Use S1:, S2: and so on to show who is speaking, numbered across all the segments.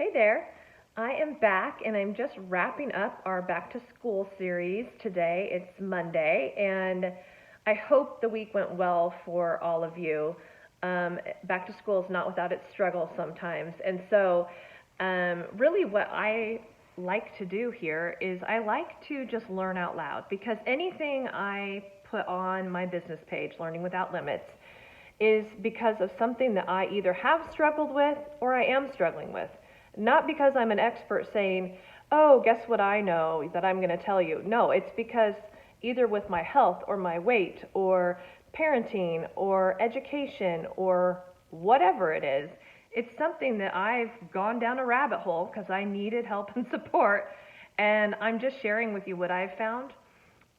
S1: Hey there. I am back and I'm just wrapping up our back to school series today. It's Monday and I hope the week went well for all of you. Back to school is not without its struggles sometimes. Really, what I like to do here is I like to just learn out loud because anything I put on my business page, Learning Without Limits, is because of something that I either have struggled with or I am struggling with. Not because I'm an expert saying, oh, guess what I know that I'm going to tell you. No, it's because either with my health or my weight or parenting or education or whatever it is, it's something that I've gone down a rabbit hole because I needed help and support. And I'm just sharing with you what I've found,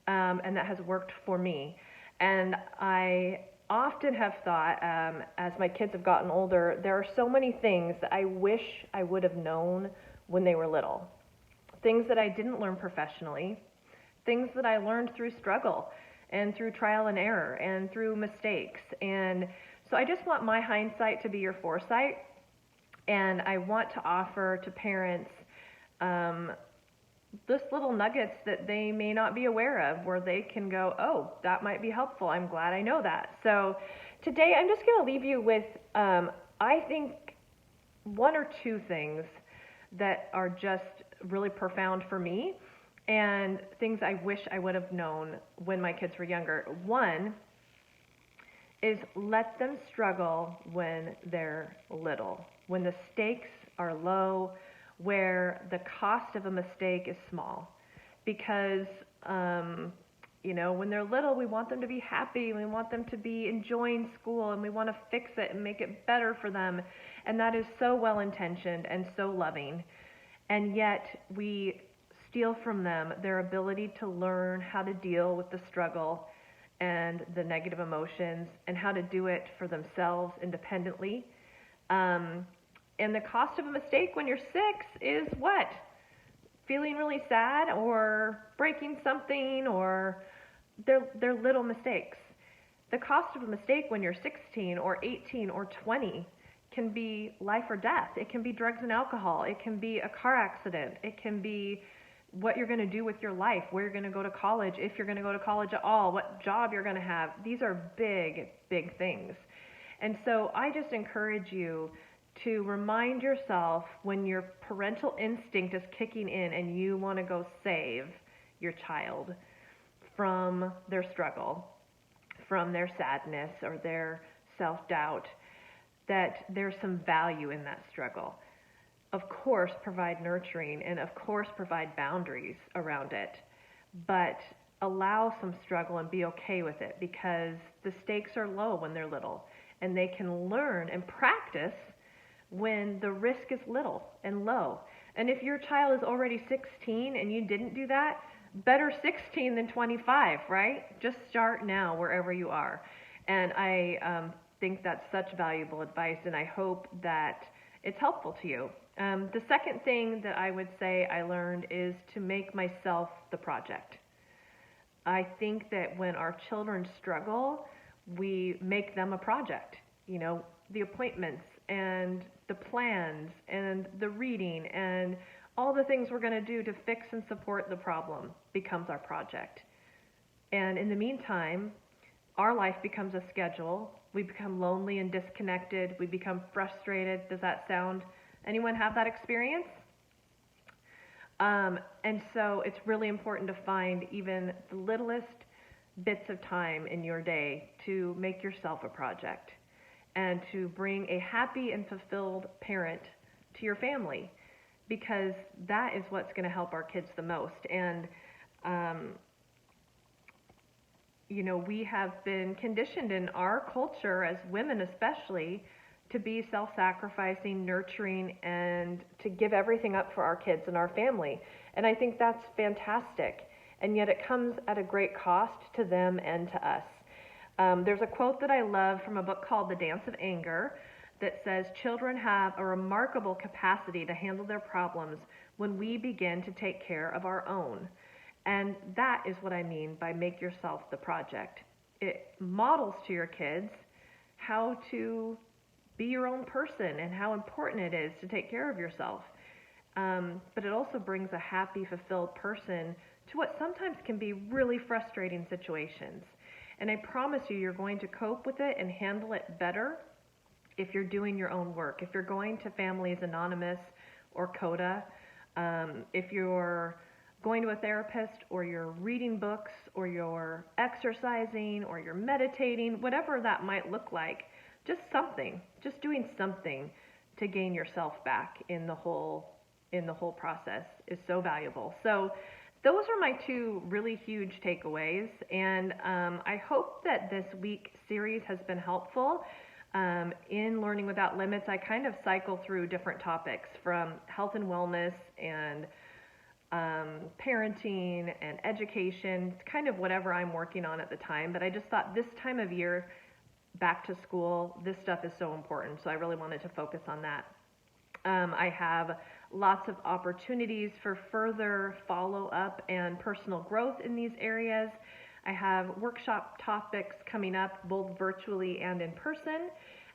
S1: and that has worked for me. And I often have thought, as my kids have gotten older, there are so many things that I wish I would have known when they were little. Things that I didn't learn professionally, things that I learned through struggle and through trial and error and through mistakes. And so I just want my hindsight to be your foresight. And I want to offer to parents um, just little nuggets that they may not be aware of where they can go, oh, that might be helpful. I'm glad I know that. So today I'm just going to leave you with, I think, one or two things that are just really profound for me and things I wish I would have known when my kids were younger. One is let them struggle when they're little, when the stakes are low, where the cost of a mistake is small. Because, when they're little, we want them to be happy, we want them to be enjoying school, and we want to fix it and make it better for them. And that is so well intentioned and so loving. And yet, we steal from them their ability to learn how to deal with the struggle and the negative emotions and how to do it for themselves independently. And the cost of a mistake when you're 6 is what? Feeling really sad or breaking something, or they're little mistakes. The cost of a mistake when you're 16 or 18 or 20 can be life or death. It can be drugs and alcohol. It can be a car accident. It can be what you're going to do with your life, where you're going to go to college, if you're going to go to college at all, what job you're going to have. These are big, big things. And so I just encourage you to remind yourself when your parental instinct is kicking in and you want to go save your child from their struggle, from their sadness or their self-doubt, that there's some value in that struggle. Of course, provide nurturing and of course provide boundaries around it, but allow some struggle and be okay with it because the stakes are low when they're little and they can learn and practice when the risk is little and low. And if your child is already 16 and you didn't do that, better 16 than 25, right? Just start now wherever you are. And I think that's such valuable advice, and I hope that it's helpful to you. The second thing that I would say I learned is to make myself the project. I think that when our children struggle, we make them a project. The appointments and the plans and the reading and all the things we're going to do to fix and support the problem becomes our project. And in the meantime, our life becomes a schedule. We become lonely and disconnected. We become frustrated. Does that sound? Anyone have that experience? And so it's really important to find even the littlest bits of time in your day to make yourself a project and to bring a happy and fulfilled parent to your family, because that is what's going to help our kids the most. And, we have been conditioned in our culture, as women especially, to be self-sacrificing, nurturing, and to give everything up for our kids and our family. And I think that's fantastic. And yet it comes at a great cost to them and to us. There's a quote that I love from a book called The Dance of Anger that says, children have a remarkable capacity to handle their problems when we begin to take care of our own. And that is what I mean by make yourself the project. It models to your kids how to be your own person and how important it is to take care of yourself. But it also brings a happy, fulfilled person to what sometimes can be really frustrating situations. And I promise you, you're going to cope with it and handle it better if you're doing your own work. If you're going to Families Anonymous or CODA, if you're going to a therapist, or you're reading books, or you're exercising, or you're meditating, whatever that might look like, just something, just doing something to gain yourself back in the whole process is so valuable. So those are my two really huge takeaways, and I hope that this week series has been helpful. In Learning Without Limits, I kind of cycle through different topics from health and wellness and parenting and education, kind of whatever I'm working on at the time. But I just thought this time of year, back to school, this stuff is so important. So I really wanted to focus on that. I have lots of opportunities for further follow-up and personal growth in these areas. I have workshop topics coming up both virtually and in person.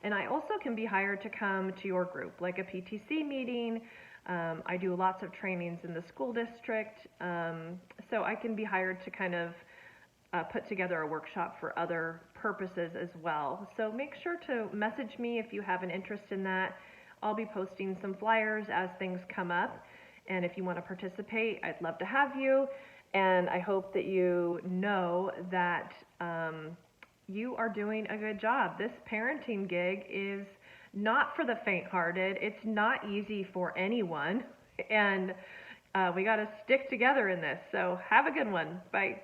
S1: And I also can be hired to come to your group, like a PTC meeting. I do lots of trainings in the school district. So I can be hired to kind of put together a workshop for other purposes as well. So make sure to message me if you have an interest in that. I'll be posting some flyers as things come up. And if you want to participate, I'd love to have you. And I hope that you know that you are doing a good job. This parenting gig is not for the faint-hearted. It's not easy for anyone. And we got to stick together in this. So have a good one. Bye.